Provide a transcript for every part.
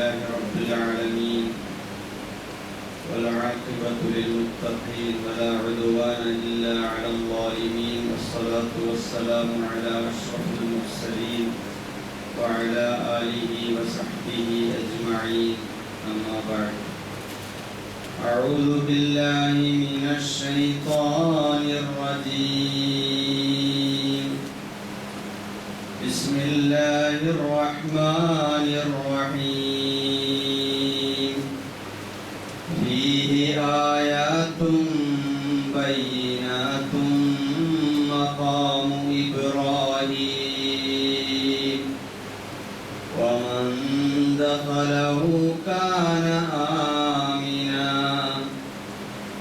لله رب العالمين والعاقبة للمتقين ولا عدوان إلا على الظالمين والصلاة والسلام على أشرف المرسلين وعلى آله وصحبه أجمعين أما بعد أعوذ بالله من الشيطان الرجيم بسم الله الرحمن الرحيم فيه آيات بينات مقام إبراهيم ومن دخله كان آمنا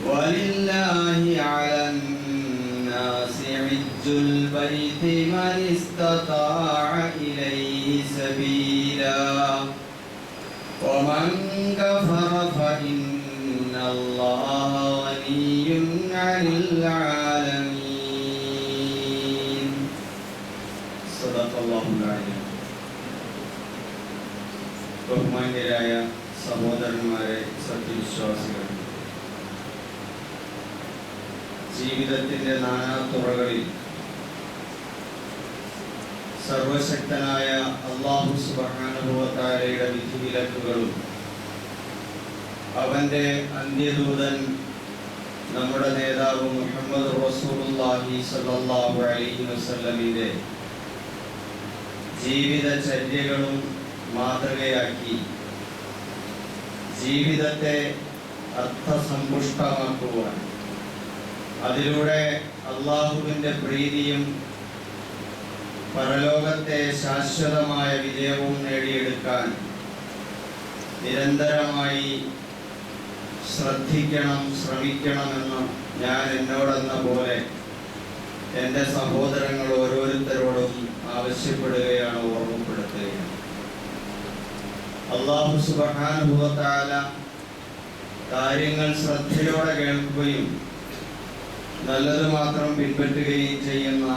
ولله على الناس حج البيت من استطاع إليه سبيلا ومن كفر فإن الله غني عن العالمين صدق الله العظيم. ബഹുമാന്യരായ സഹോദരന്മാരെ, സത്യവിശ്വാസികൾ, ജീവിതത്തിന്റെ നാനാതുറകളിൽ സർവശക്തനായ അല്ലാഹു സുബ്ഹാനഹു വ തആലയുടെ വിധിവിലക്കുകളും അവന്റെ അന്ത്യദൂതൻ നമ്മുടെ നേതാവ് മുഹമ്മദ് റസൂലുള്ളാഹി സ്വല്ലല്ലാഹു അലൈഹി വസല്ലമിന്റെ ജീവിതചര്യകളും മാതൃകയാക്കി ജീവിതത്തെ അർത്ഥസമ്പുഷ്ടമാക്കുവാൻ, അതിലൂടെ അല്ലാഹുവിന്റെ പ്രീതിയും പരലോകത്തെ ശാശ്വതമായ വിജയവും നേടിയെടുക്കാൻ നിരന്തരമായി ശ്രമിക്കണമെന്ന് ഞാൻ എന്നോടെന്ന പോലെ എൻ്റെ സഹോദരങ്ങൾ ഓരോരുത്തരോടും ആവശ്യപ്പെടുകയാണ്, ഓർമ്മപ്പെടുത്തുകയാണ്. അല്ലാഹു സുബ്ഹാനഹു വ തആല കാര്യങ്ങൾ ശ്രദ്ധയോടെ കേൾക്കുകയും നല്ലത് മാത്രം പിൻപറ്റുകയും ചെയ്യുന്ന,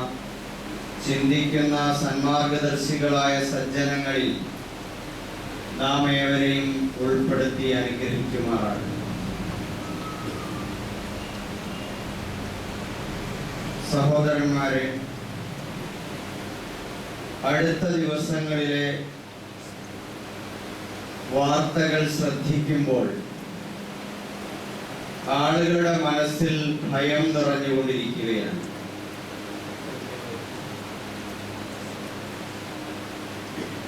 ചിന്തിക്കുന്ന സന്മാർഗദർശികളായ സജ്ജനങ്ങളിൽ നാം ഏവരെയും ഉൾപ്പെടുത്തി അനുഗ്രഹിക്കുമാറാണ്. സഹോദരന്മാരെ, അടുത്ത ദിവസങ്ങളിലെ വാർത്തകൾ ശ്രദ്ധിക്കുമ്പോൾ ആളുകളുടെ മനസ്സിൽ ഭയം നിറഞ്ഞുകൊണ്ടിരിക്കുകയാണ്.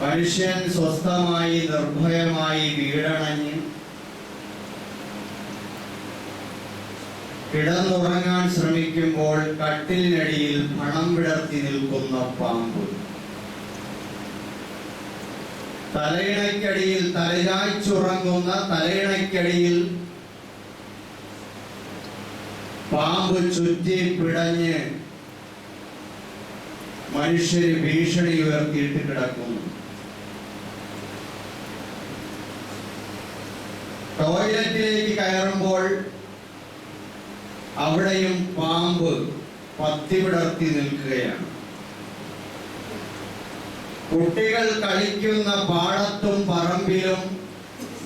മനുഷ്യൻ സ്വസ്ഥമായി നിർഭയമായി വീടണഞ്ഞ് കിടന്നുറങ്ങാൻ ശ്രമിക്കുമ്പോൾ കട്ടിലിനടിയിൽ പണം വിടർത്തി നിൽക്കുന്ന പാമ്പ്, തലയിണയ്ക്കടിയിൽ തലചായ്ച്ചുറങ്ങുന്ന തലയിണയ്ക്കടിയിൽ പാമ്പ് ചുറ്റി പിടഞ്ഞ് മനുഷ്യര് ഭീഷണി ഉയർത്തിയിട്ട് കിടക്കുന്നു. ടോയ്ലറ്റിലേക്ക് കയറുമ്പോൾ അവിടെയും പാമ്പ് പത്തി വിടർത്തി നിൽക്കുകയാണ്. കുട്ടികൾ കളിക്കുന്ന പാടത്തും പറമ്പിലും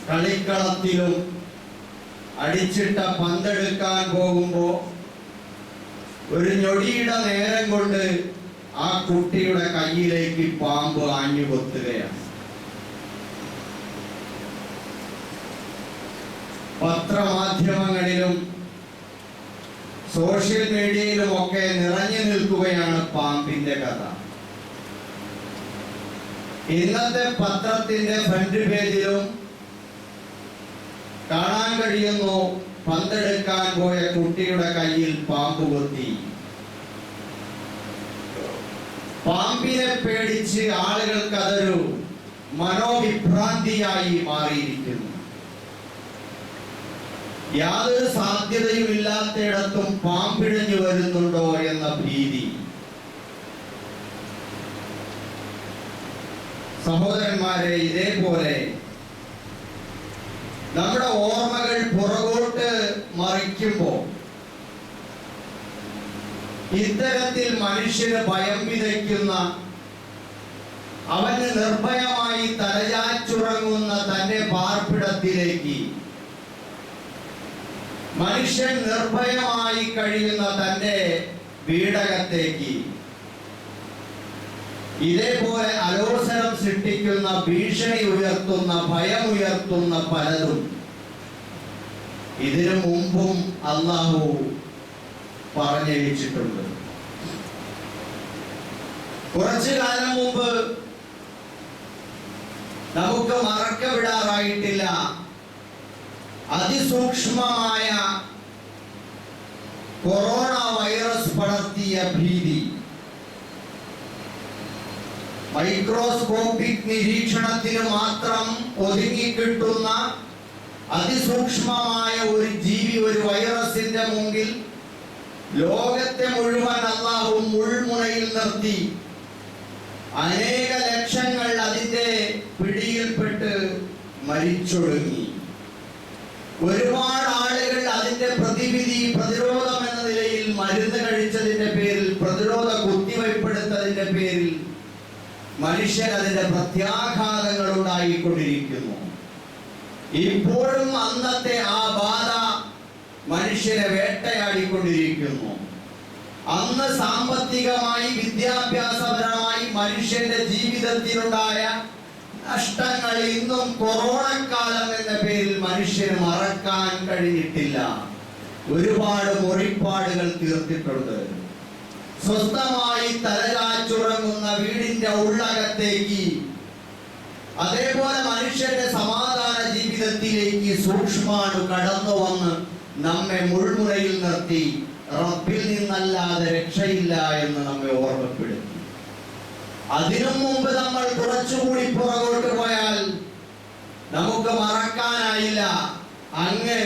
കളിക്കളത്തിലും അടിച്ചിട്ട പന്തെടുക്കാൻ പോകുമ്പോൾ ഒരു ഞൊടിയുടെ നേരം കൊണ്ട് ആ കുട്ടിയുടെ കയ്യിലേക്ക് പാമ്പ് ആഞ്ഞുകൊത്തുകയാണ്. പത്രമാധ്യമങ്ങളിലും സോഷ്യൽ മീഡിയയിലുമൊക്കെ നിറഞ്ഞു നിൽക്കുകയാണ് പാമ്പിന്റെ കഥ. ഇന്നത്തെ പത്രത്തിന്റെ ഫ്രണ്ട് പേജിലും കാണാൻ കഴിയുന്നു, പന്തെടുക്കാൻ പോയ കുട്ടിയുടെ കയ്യിൽ പാമ്പ് കൊത്തി. പാമ്പിനെ പേടിച്ച് ആളുകൾക്ക് അതൊരു മനോവിഭ്രാന്തിയായി മാറിയിരിക്കുന്നു. യാതൊരു സാധ്യതയും ഇല്ലാത്തയിടത്തും പാമ്പിഴഞ്ഞു വരുന്നുണ്ടോ എന്ന ഭീതി. സഹോദരന്മാരെ, ഇതേപോലെ നമ്മുടെ ഓർമ്മകൾ പുറകോട്ട് മറിക്കുമ്പോൾ ഇത്തരത്തിൽ മനുഷ്യന് ഭയം വിതയ്ക്കുന്ന, അവന് നിർഭയമായി തലചാച്ചുറങ്ങുന്ന തന്റെ അവസ്ഥത്തിലേക്ക് മനുഷ്യൻ നിർഭയമായി കഴിയുന്ന തന്റെ വീടകത്തേക്ക് ഇതേപോലെ അലോസരം സൃഷ്ടിക്കുന്ന, ഭീഷണി ഉയർത്തുന്ന, ഭയമുയർത്തുന്ന പലതും ഇതിനു മുമ്പും അല്ലാഹു പറഞ്ഞിട്ടുണ്ട്. കുറച്ചു കാലം മുമ്പ് നമുക്ക് മറക്കവിടാറായിട്ടില്ല അതിസൂക്ഷ്മമായ കൊറോണ വൈറസ് പടർത്തിയ ഭീതി. മൈക്രോസ്കോപ്പിക് നിരീക്ഷണത്തിന് മാത്രം ഒതുങ്ങിക്കിട്ടുന്ന അതിസൂക്ഷ്മമായ ഒരു ജീവി, ഒരു വൈറസിന്റെ മുമ്പിൽ ലോകത്തെ മുഴുവൻ അല്ലാഹു മുൾമുനയിൽ നിർത്തി അനേക ലക്ഷങ്ങൾ അതിന്റെ പിടിയിൽപ്പെട്ട് മരിച്ചൊടുങ്ങി. ഒരുപാട് ആളുകൾ അതിന്റെ പ്രതിരോധം എന്ന നിലയിൽ മരുന്ന് കഴിച്ചതിന്റെ പേരിൽ, പ്രതിരോധ കുത്തിവയ്പ്പെടുത്തതിന്റെ പേരിൽ മനുഷ്യർ അതിന്റെ പ്രത്യാഘാതങ്ങൾ ഉണ്ടായിക്കൊണ്ടിരിക്കുന്നു. ഇപ്പോഴും അന്നത്തെ ആ ബാധ മനുഷ്യരെ വേട്ടയാടിക്കൊണ്ടിരിക്കുന്നു. അന്ന് സാമ്പത്തികമായി, വിദ്യാഭ്യാസപരമായി മനുഷ്യന്റെ ജീവിതത്തിലുണ്ടായ നഷ്ടങ്ങൾ ഇന്നും കൊറോണക്കാലം എന്ന പേരിൽ മനുഷ്യന് മറക്കാൻ കഴിഞ്ഞിട്ടില്ല. ഒരുപാട് മുറിപ്പാടുകൾ തീർത്തിട്ടുണ്ട്. സ്വസ്ഥമായി തലചാച്ചുറങ്ങുന്ന വീടിന്റെ ഉള്ളകത്തേക്ക്, അതേപോലെ മനുഷ്യന്റെ സമാധാന ജീവിതത്തിലേക്ക് സൂക്ഷ്മാണു കടന്നു വന്ന് നമ്മെ മുൾമുനയിൽ നിർത്തി റബ്ബിൽ നിന്നല്ലാതെ രക്ഷയില്ല എന്ന് നമ്മെ ഓർമ്മപ്പെടുത്തി. അതിനു മുമ്പ് നമ്മൾ കുറച്ചുകൂടി പുറകോട്ട് പോയാൽ നമുക്ക് മറക്കാനായില്ല, അങ്ങ്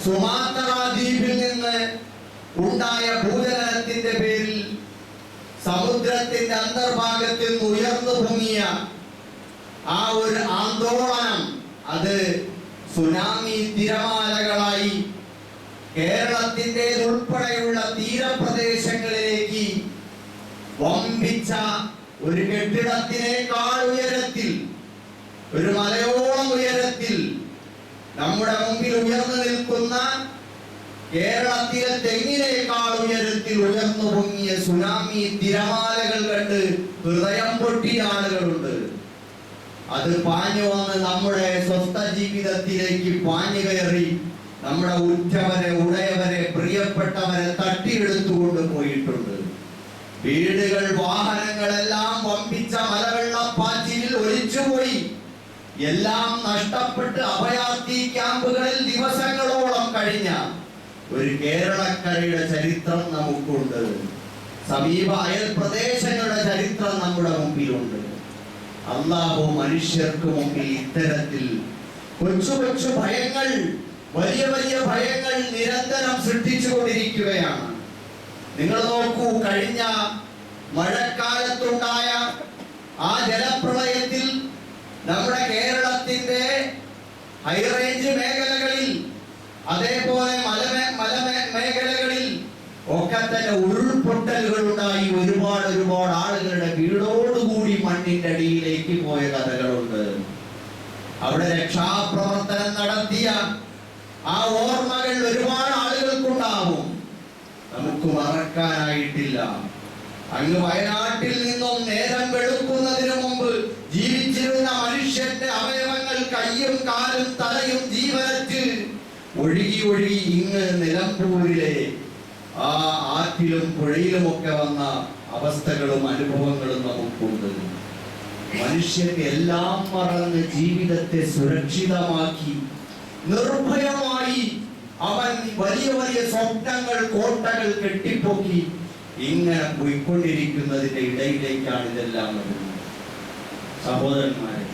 സുമാത്ര ദ്വീപിൽ നിന്ന് ഉണ്ടായ ഭൂചലനത്തിന്റെ പേരിൽ സമുദ്രത്തിന്റെ അന്തർഭാഗത്തിൽ നിന്ന് ഉയർന്നു പൊങ്ങിയ ആ ഒരു ആന്തോളനം, അത് സുനാമി തിരമാലകളായി കേരളത്തിന്റെ ഉൾപ്പെടെയുള്ള തീരപ്രദേശങ്ങളിലേക്ക് വമ്പിച്ച ഒരു കെട്ടിടത്തിനേക്കാൾ ഉയരത്തിൽ, ഒരു മലയോളം ഉയരത്തിൽ നമ്മുടെ മുമ്പിൽ ഉയർന്നു നിൽക്കുന്ന കേരളത്തിലെ തെങ്ങിനേക്കാൾ ഉയരത്തിൽ ഉയർന്നു പൊങ്ങിയ സുനാമി തിരമാലകൾ കണ്ട് ഹൃദയം പൊട്ടിയ ആളുകളുണ്ട്. അത് പാഞ്ഞു വന്ന് നമ്മുടെ സ്വസ്ഥ ജീവിതത്തിലേക്ക് പാഞ്ഞു കയറി നമ്മുടെ ഉറ്റവരെ, ഉടയവരെ, പ്രിയപ്പെട്ടവരെ തട്ടിയെടുത്തുകൊണ്ട് പോയിട്ടുണ്ട്. വീടുകൾ, വാഹനങ്ങളെല്ലാം വമ്പിച്ച മലവെള്ളപ്പാച്ചിലിൽ ഒലിച്ചുപോയി. എല്ലാം നഷ്ടപ്പെട്ട് അഭയാർത്ഥി ക്യാമ്പുകളിൽ ദിവസങ്ങളോളം കഴിഞ്ഞ ഒരു കേരളക്കരയുടെ ചരിത്രം നമുക്കുണ്ട്. സമീപ അയൽ പ്രദേശങ്ങളുടെ ചരിത്രം നമ്മുടെ മുമ്പിലുണ്ട്. അല്ലാഹു മനുഷ്യർക്ക് മുമ്പിൽ ഇത്തരത്തിൽ കൊച്ചു കൊച്ചു ഭയങ്ങൾ, വലിയ വലിയ ഭയങ്ങൾ നിരന്തരം സൃഷ്ടിച്ചുകൊണ്ടിരിക്കുകയാണ്. നിങ്ങൾ നോക്കൂ, കഴിഞ്ഞ മഴക്കാലത്തുണ്ടായ ആ ജലപ്രളയത്തിൽ നമ്മുടെ കേരളത്തിന്റെ ഹൈറേഞ്ച് മേഖലകളിൽ, അതേപോലെ മലമേഖലകളിൽ ഒക്കെ തന്നെ ഉരുൾപൊട്ടലുകൾ ഉണ്ടായി. ഒരുപാട് ആളുകളുടെ വീടോടുകൂടി മണ്ണിന്റെ അടിയിലേക്ക് പോയ കഥകളുണ്ട്. അവിടെ രക്ഷാപ്രവർത്തനം നടത്തിയ ആ ഓർമ്മകൾ ഒരുപാട് ആളുകൾക്കുണ്ടാവും. നമുക്ക് മറക്കാനായിട്ടില്ല. അങ്ങ് വയനാട്ടിൽ നിന്നും നേരം വെളുക്കുന്നതിന് മുമ്പ് ജീവിച്ചിരുന്ന മനുഷ്യന്റെ അവയവങ്ങൾ, കയ്യും കാലും തലയും ജീവനറ്റ് ഒഴുകി ഇങ്ങ് നിലമ്പൂരിലെ ആ ആറ്റിലും പുഴയിലുമൊക്കെ വന്ന അവസ്ഥകളും അനുഭവങ്ങളും നമുക്കുണ്ട്. മനുഷ്യർക്ക് എല്ലാം മറന്ന് ജീവിതത്തെ സുരക്ഷിതമാക്കി നിർഭയമായി അവൻ വലിയ വലിയ സ്വപ്നങ്ങൾ, കോട്ടകൾ കെട്ടിപ്പൊക്കി ഇങ്ങനെ പോയിക്കൊണ്ടിരിക്കുന്നതിന്റെ ഇടയിലേക്കാണ് ഇതെല്ലാം വരുന്നത്. സഹോദരന്മാരെ,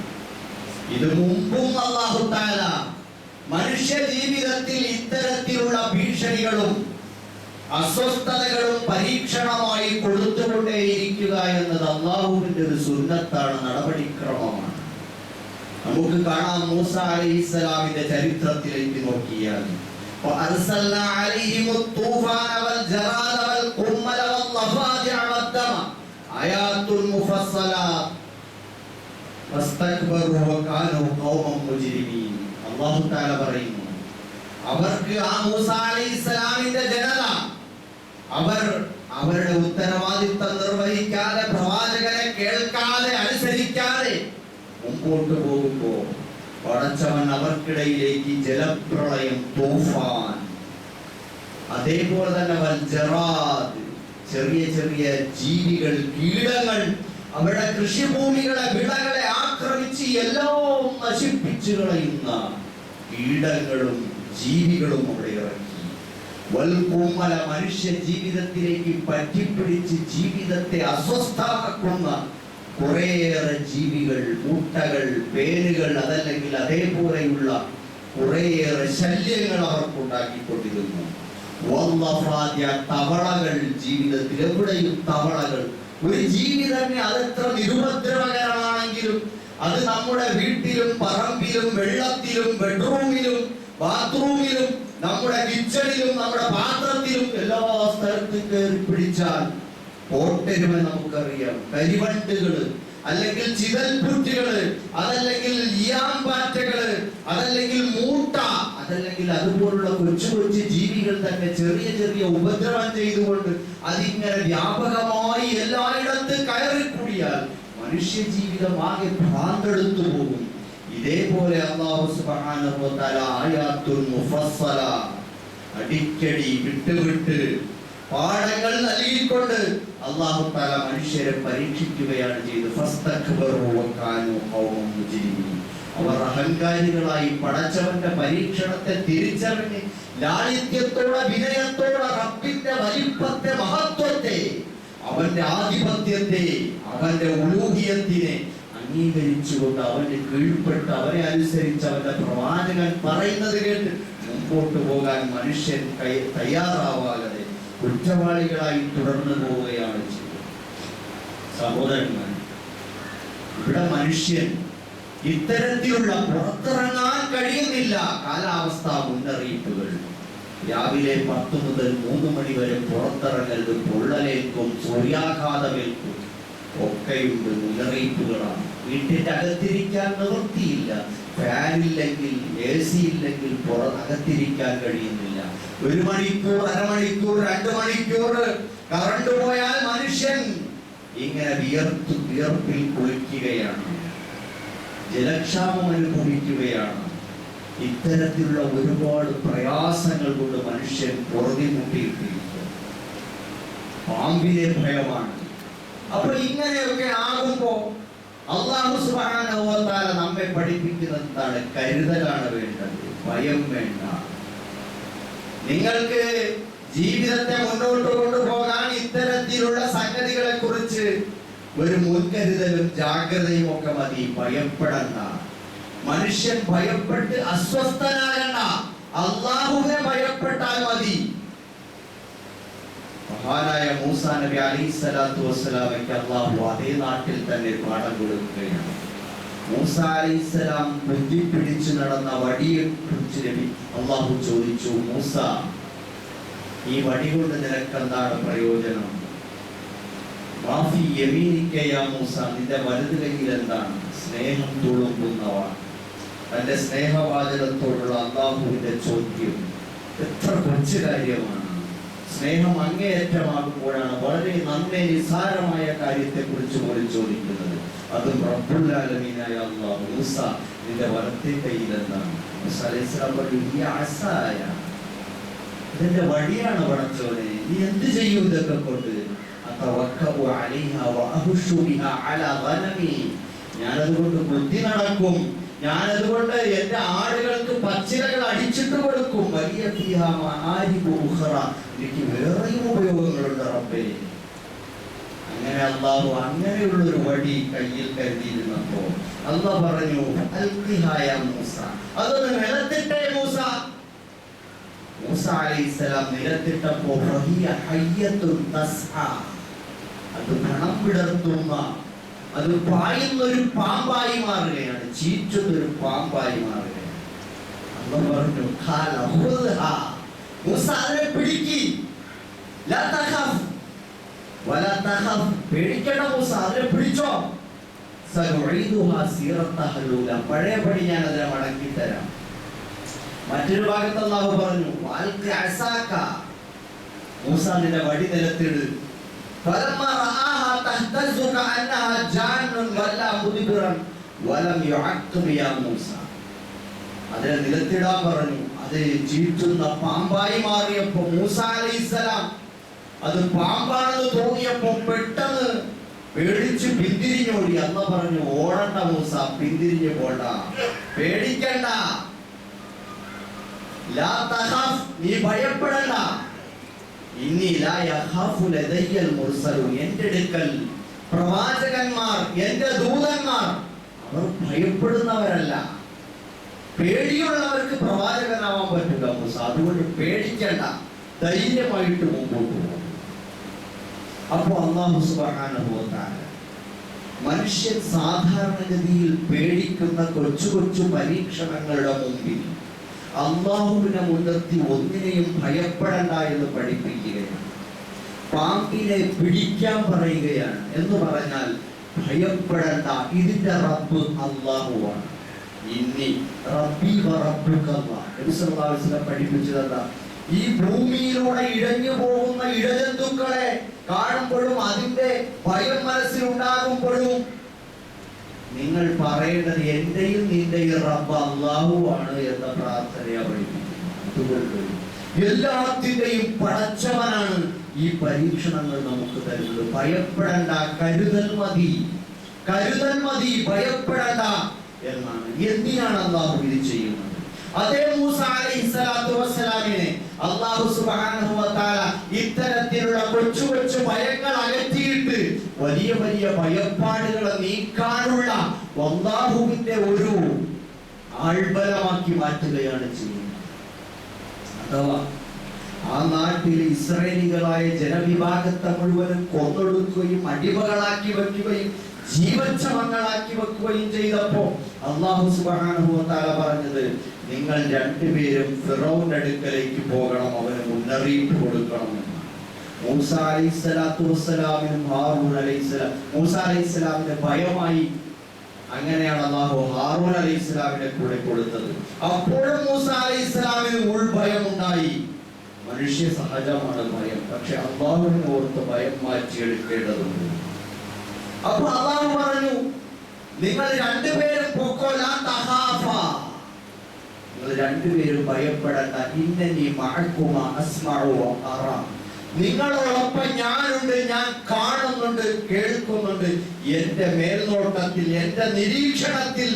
ഇത് മുമ്പും അല്ലാഹു തആല മനുഷ്യ ജീവിതത്തിൽ ഇത്തരത്തിലുള്ള ഭീഷണികളും അസ്വസ്ഥതകളും പരീക്ഷണമായി കൊടുത്തുകൊണ്ടേയിരിക്കുക എന്നത് അല്ലാഹുവിന്റെ ഒരു സുന്നത്താണ്, നടപടിക്രമമാണ്. നമുക്ക് കാണാം, മൂസ അലൈഹിസ്സലാമിന്റെ ചരിത്രത്തിലേക്ക് നോക്കിയാൽ وأرسلنا عليهم الطوفان والجراد والقمل والضفادع والدم آيات مفصلات. ഫസ്തക്ബറു വകാനൂ ഖൗമൻ മുജ്രിമീൻ. അല്ലാഹു തആല പറയുന്നു, അവർക്ക് ആ മൂസ അലൈഹിസ്സലാമിന്റെ ജനത അവരുടെ ഉത്തരവാദിത്തം നിർവഹിക്കാതെ, പ്രവാചകനെ കേൾക്കാതെ അനുസരിക്കാതെ മുമ്പോട്ട് പോകുമ്പോൾ പടച്ചവൻ അവർക്കിടയിലേക്ക് ജലപ്രളയം, തൂഫാൻ, അതേപോലെ തന്നെ വൽജറാദ്, ചെറിയ ചെറിയ ജീവികൾ, കീടങ്ങൾ അവരുടെ കൃഷിഭൂമികളെ, വിളകളെ ആക്രമിച്ച് എല്ലാം നശിപ്പിച്ചു കളയുന്ന കീടങ്ങളും ജീവികളും അവിടെ ഇറങ്ങി. വൽകുമല, മനുഷ്യ ജീവിതത്തിലേക്ക് പറ്റിപ്പിടിച്ച് ജീവിതത്തെ അസ്വസ്ഥമാക്കുന്ന കുറേയേറെ ജീവികൾ, മുട്ടകൾ, പേനുകൾ, അതല്ലെങ്കിൽ അതേപോലെയുള്ള കുറേയേറെ ശല്യങ്ങൾ അവർക്കുണ്ടാക്കിക്കൊണ്ടിരുന്നു. തവളകൾ, ജീവിതത്തിൽ എവിടെയും തവളകൾ. ഒരു ജീവി തന്നെ അതെത്ര നിരുപദ്രവകരമാണെങ്കിലും അത് നമ്മുടെ വീട്ടിലും പറമ്പിലും വെള്ളത്തിലും ബെഡ്റൂമിലും ബാത്റൂമിലും നമ്മുടെ കിച്ചണിലും നമ്മുടെ പാത്രത്തിലും എല്ലാ സ്ഥലത്തും കയറി പിടിച്ചാൽ കോട്ടരുമ നമുക്കറിയാം, കരിവണ്ടുകള്, അല്ലെങ്കിൽ ചിതൽപുറ്റുകള്, അതല്ലെങ്കിൽ ഇയാമ്പാറ്റകള്, അതല്ലെങ്കിൽ മൂട്ട, അതല്ലെങ്കിൽ അതുപോലുള്ള കൊച്ചു കൊച്ചു ജീവികൾ തന്നെ ചെറിയ ചെറിയ ഉപദ്രവം ചെയ്തുകൊണ്ട് അതിങ്ങനെ വ്യാപകമായി എല്ലായിടത്തും കയറിക്കൂടിയാൽ മനുഷ്യ ജീവിതം ആകെ ഭ്രാന്തെടുത്തു പോകും. ഇതേപോലെ അല്ലാഹു സുബ്ഹാനഹു വ തആല ആയാത്തുൽ മുഫസ്സല, അടിക്കടി വിട്ടുവിട്ട് പാഠങ്ങൾ നൽകിക്കൊണ്ട് അല്ലാഹു തആല മനുഷ്യരെ പരീക്ഷിക്കുകയാണ് ചെയ്തത്. ഫസ്തക്ബറു വകാനൂ ഖൗമൻ മുജ്രിമീൻ. അവർ അഹങ്കാരികളായി പടച്ചവന്റെ പരീക്ഷണത്തെ തിരിച്ചറിഞ്ഞ് ലാളിത്യത്തോടെ, വിനയത്തോടെ റബ്ബിന്റെ വലിപ്പത്തെ, മഹത്വത്തെ, അവന്റെ ആധിപത്യത്തെ, അവന്റെ ഉലൂഹിയത്തിനെ അംഗീകരിച്ചുകൊണ്ട് അവന്റെ കീഴ്പ്പെട്ട് അവനെ അനുസരിച്ച് അവന്റെ പ്രവാചകൻ പറയുന്നത് കേട്ട് മുമ്പോട്ട് പോകാൻ മനുഷ്യൻ തയ്യാറാവാതെ കുറ്റവാളികളായി തുടർന്നു പോവുകയാണ് ചെയ്തത്. സഹോദരന്മാർ, ഇവിടെ മനുഷ്യൻ ഇത്തരത്തിലുള്ള പുറത്തിറങ്ങാൻ കഴിയുന്നില്ല. കാലാവസ്ഥാ മുന്നറിയിപ്പുകൾ, രാവിലെ 10 മുതൽ 3 മണി വരെ പുറത്തിറങ്ങരുത്, പൊള്ളലേൽക്കും, സൂര്യാഘാതമേൽക്കും ഒക്കെയുണ്ട്, മുന്നറിയിപ്പുകളാണ്. വീട്ടിന്റെ അകത്തിരിക്കാൻ നിവൃത്തിയില്ല. ഫാനില്ലെങ്കിൽ, AC ഇല്ലെങ്കിൽ അകത്തിരിക്കാൻ കഴിയുന്നില്ല. 1 മണിക്കൂർ, അരമണിക്കൂർ, 2 മണിക്കൂർ കറണ്ട് പോയാൽ മനുഷ്യൻ ഇങ്ങനെ വിയർപ്പിൽ കുളിക്കുകയാണ്, ജലക്ഷാമം അനുഭവിക്കുകയാണ്. ഇത്തരത്തിലുള്ള ഒരുപാട് പ്രയാസങ്ങൾ കൊണ്ട് മനുഷ്യൻ പൊറുതിമുട്ടിയിട്ടിരിക്കുന്നു. പാമ്പിനെ ഭയമാണ്. അപ്പൊ ഇങ്ങനെയൊക്കെ ആകുമ്പോ അല്ലാഹു സുബ്ഹാനഹു വ തആല നമ്മെ പഠിപ്പിക്കുന്നത് എന്താണ്? കരുതലാണ് വേണ്ടത്, ഭയം വേണ്ട. നിങ്ങൾക്ക് ജീവിതത്തെ മുന്നോട്ട് കൊണ്ടുപോകാൻ ഇത്തരത്തിലുള്ള സംഗതികളെ കുറിച്ച് ഒരു മുൻകരുതലും ജാഗ്രതയും ഒക്കെ മതി. ഭയപ്പെടണ്ട. മനുഷ്യൻ ഭയപ്പെട്ട് അസ്വസ്ഥനാകണ്ട. അല്ലാഹുവിനെ ഭയപ്പെട്ടാൽ മതി. മഹാനായ മൂസാ നബി അലൈഹിസ്സലാത്തു വസ്സലാമയ്ക്ക് അല്ലാഹു അതേ നാട്ടിൽ തന്നെ പാഠം കൊടുക്കുകയാണ്. മൂസാ അലൈഹിസ്സലാം ബുദ്ധി പിടിച്ചു നടന്ന വടിയെ കുറിച്ച് നബി അല്ലാഹു ചോദിച്ചു, മൂസ, ഈ വടി കൊണ്ട് നിനക്ക് എന്താണ് പ്രയോജനം? മാഫി യമീനിക യാ മൂസ, നിന്റെ വലത് കൈയിൽ എന്താണ്? സ്നേഹം തുളുമ്പുന്നവ. തന്റെ സ്നേഹവാചകത്തോടുള്ള അല്ലാഹുവിന്റെ ചോദ്യം എത്ര കൊച്ചു കാര്യമാണ്. സ്നേഹം അങ്ങേയറ്റമാകുമ്പോഴാണ് വളരെ നന്നേ നിസ്സാരമായ കാര്യത്തെ കുറിച്ച് പോലും ചോദിക്കുന്നത്. അതും റബ്ബുൽ ആലമീനായ അല്ലാഹു, മൂസ, നിന്റെ വലത്തെ കൈയിൽ എന്താണ്? മൂസ അലൈഹിസ്സലാം പറഞ്ഞു, ഈ അസായ, ഇതിന്റെ വടിയാണ് പടച്ചോനെ, നീ എന്ത് ചെയ്യും ഇതൊക്കെ കൊണ്ട്? ഞാനതുകൊണ്ട് ബുദ്ധി നടക്കും, ഞാനതുകൊണ്ട് എന്റെ ആടുകൾക്ക് പച്ചിലകൾ അടിച്ചിട്ട് കൊടുക്കും. വലിയ എനിക്ക് വേറെയും ഉപയോഗങ്ങളുണ്ട് റബ്ബേ. അങ്ങനെ അല്ലാഹു അങ്ങനെയുള്ളൊരു വടി കയ്യിൽ കരുതിയിരുന്നപ്പോ അല്ലാഹു പറഞ്ഞു, അൽഖിഹായ മൂസ, അതൊന്ന് നിലത്തിട്ടേ മൂസ. മൂസ അലൈഹിസ്സലാം നിലത്തിട്ടപ്പോ അത് പണം വിടർത്തുന്ന, അത് പായുന്നൊരു പാമ്പായി മാറുകയാണ്, ചീറ്റുന്നൊരു പാമ്പായി മാറുകയാണ്. അല്ലാഹു പറഞ്ഞു, മൂസ അതിനെ പിടിക്ക്, ലാ തഖഫ് വലാ തഖഫ്, പേടിക്കണ്ട മൂസ, അതിനെ പിടിച്ചോ. സനുഈദുഹാ സീറത്തഹൽ ഊല, പഴയപടി ഞാൻ അതിനെ മടക്കി തരാം. മറ്റൊരു ഭാഗത്ത് അല്ലാഹു പറഞ്ഞു വൽഖി അസാക, മൂസ നിന്റെ വടി നിലത്തിട്. ഫലമ്മാ റആഹാ തഹ്തസു കഅന്നഹാ ജാന്നun വല്ലാ മുദ്ബിറൻ വലം യുഅഖിബ് യാ മൂസ, അതിനെ നിലത്തിടാൻ പറഞ്ഞു. അത് ചീറ്റുന്ന പാമ്പായി മാറിയപ്പോ മൂസ അലൈഹിസ്സലാം അത് പാമ്പാണെന്ന് തോന്നിയപ്പോ പെട്ടെന്ന് പേടിച്ച് പിന്തിരിഞ്ഞോടി. അല്ലാഹു പറഞ്ഞു ഓടണ്ട മൂസ, പിന്തിരിഞ്ഞു പോണ്ട, പേടിക്കണ്ട, ലാ തഖഫ്, നീ ഭയപ്പെടണ്ട. ഇന്നി ലാ യഖാഫു ലദയ്യൽ മുർസലൂൻ, എൻ്റെ അടുക്കൽ പ്രവാചകന്മാർ, എൻ്റെ ദൂതന്മാർ അവർ ഭയപ്പെടുന്നവരല്ല. പേടിയുള്ളവർക്ക് പ്രവാചകനാവാൻ പറ്റില്ല മൂസ, അതുകൊണ്ട് പേടിക്കണ്ട, ധൈര്യമായിട്ട് മുമ്പോട്ട് പോകും. അപ്പോ അല്ലാഹു സുബ്ഹാനഹു വ തആല മനുഷ്യൻ സാധാരണഗതിയിൽ പേടിക്കുന്ന കൊച്ചു കൊച്ചു പരീക്ഷണങ്ങളുടെ മുമ്പിൽ അല്ലാഹുവിനെ മുൻനിർത്തി ഒന്നിനെയും ഭയപ്പെടണ്ട എന്ന് പഠിപ്പിക്കുകയാണ്. പാമ്പിനെ പിടിക്കാൻ പറയുകയാണ്. എന്ന് പറഞ്ഞാൽ ഭയപ്പെടണ്ട, ഇതിന്റെ റബ്ബ് അല്ലാഹുവാണ്. ഇന്നി റബ്ബി വ റബ്ബുക അല്ലാഹ്. നബി സല്ലല്ലാഹു അലൈഹി വസല്ലം പഠിപ്പിച്ചത് ഈ ഭൂമിയിലൂടെ ഇഴഞ്ഞു പോകുന്ന ഇഴജന്തുക്കളെ കാണുമ്പോഴും അതിന്റെ ഭയം മനസ്സിലുണ്ടാകുമ്പോഴും നിങ്ങൾ പറയേണ്ടത് എന്റെയും നിന്റെയും റബ്ബ് അല്ലാഹുവാണ് എന്ന പ്രാർത്ഥനയാ പഠിപ്പിക്കുന്നത്. എല്ലാത്തിന്റെയും പടച്ചവനാണ് ഈ പരീക്ഷണങ്ങൾ നമുക്ക് തരുന്നത്. ഭയപ്പെടണ്ട, കരുതൽ മതി, കരുതൽ മതി, ഭയപ്പെടണ്ട എന്നാണ്. എന്തിനാണ് അല്ലാഹു ഇത് ചെയ്യുന്നത്? അതേ മൂസ അലൈഹിസ്സലാത്തു വസ്സലാമിനെ അല്ലാഹു സുബ്ഹാനഹു വ തആല ഇത്തരത്തിലുള്ള കൊച്ചു കൊച്ചു ഭയങ്ങൾ അകറ്റിയിട്ട് വലിയ വലിയ ഭയപ്പാടുകളെ നീക്കാനുള്ള അല്ലാഹുവിന്റെ ഒരു ആൾബലമാക്കി മാറ്റുകയാണ് ചെയ്യുന്നത്. അഥവാ ആ നാട്ടിൽ ഇസ്രായേലികളായ ജനവിഭാഗത്തെ മുഴുവനും കൊന്നൊടുക്കുകയും അടിമകളാക്കി വെക്കുകയും ജീവച്ഛവങ്ങളാക്കി വെക്കുകയും ചെയ്തപ്പോ അല്ലാഹു സുബ്ഹാനഹു വ തആല പറഞ്ഞത് നിങ്ങൾ രണ്ടുപേരും ഫിറൗന്റെ അടുക്കലേക്ക് പോകണം, അവന് മുന്നറിയിപ്പ് കൊടുക്കണം എന്നാണ്. മൂസ അലൈഹിസ്സലാത്തു വസ്സലാമിനും ഹാറൂൻ അലൈഹിസ്സലാം, മൂസ അലൈഹിസ്സലാമിന് ഭയമായി. അങ്ങനെയാണ് അല്ലാഹു ഹാറൂൻ അലൈഹിസ്സലാമിനെ കൂടെ കൊടുത്തത്. അപ്പോഴും മൂസ അലൈഹിസ്സലാമിന് ഉൾഭയം ഉണ്ടായി. മനുഷ്യ സഹജമാണ് ഭയം, പക്ഷെ അല്ലാഹുവിനെ ഓർത്ത് ഭയം മാറ്റിയെടുക്കേണ്ടതുണ്ട്. അപ്പൊ അല്ലാഹു പറഞ്ഞു നിങ്ങൾ രണ്ടുപേരും പൊക്കോ, ലാ തഖാഫ, നിങ്ങൾ രണ്ടുപേരും ഭയപ്പെടണ്ട. ഇന്നനി മഅകുമാ അസ്മഉ വ അറ, നിങ്ങളോടൊപ്പം ഞാനുണ്ട്, ഞാൻ കാണുന്നുണ്ട്, കേൾക്കുന്നുണ്ട്. എന്റെ മേൽനോട്ടത്തിൽ, എന്റെ നിരീക്ഷണത്തിൽ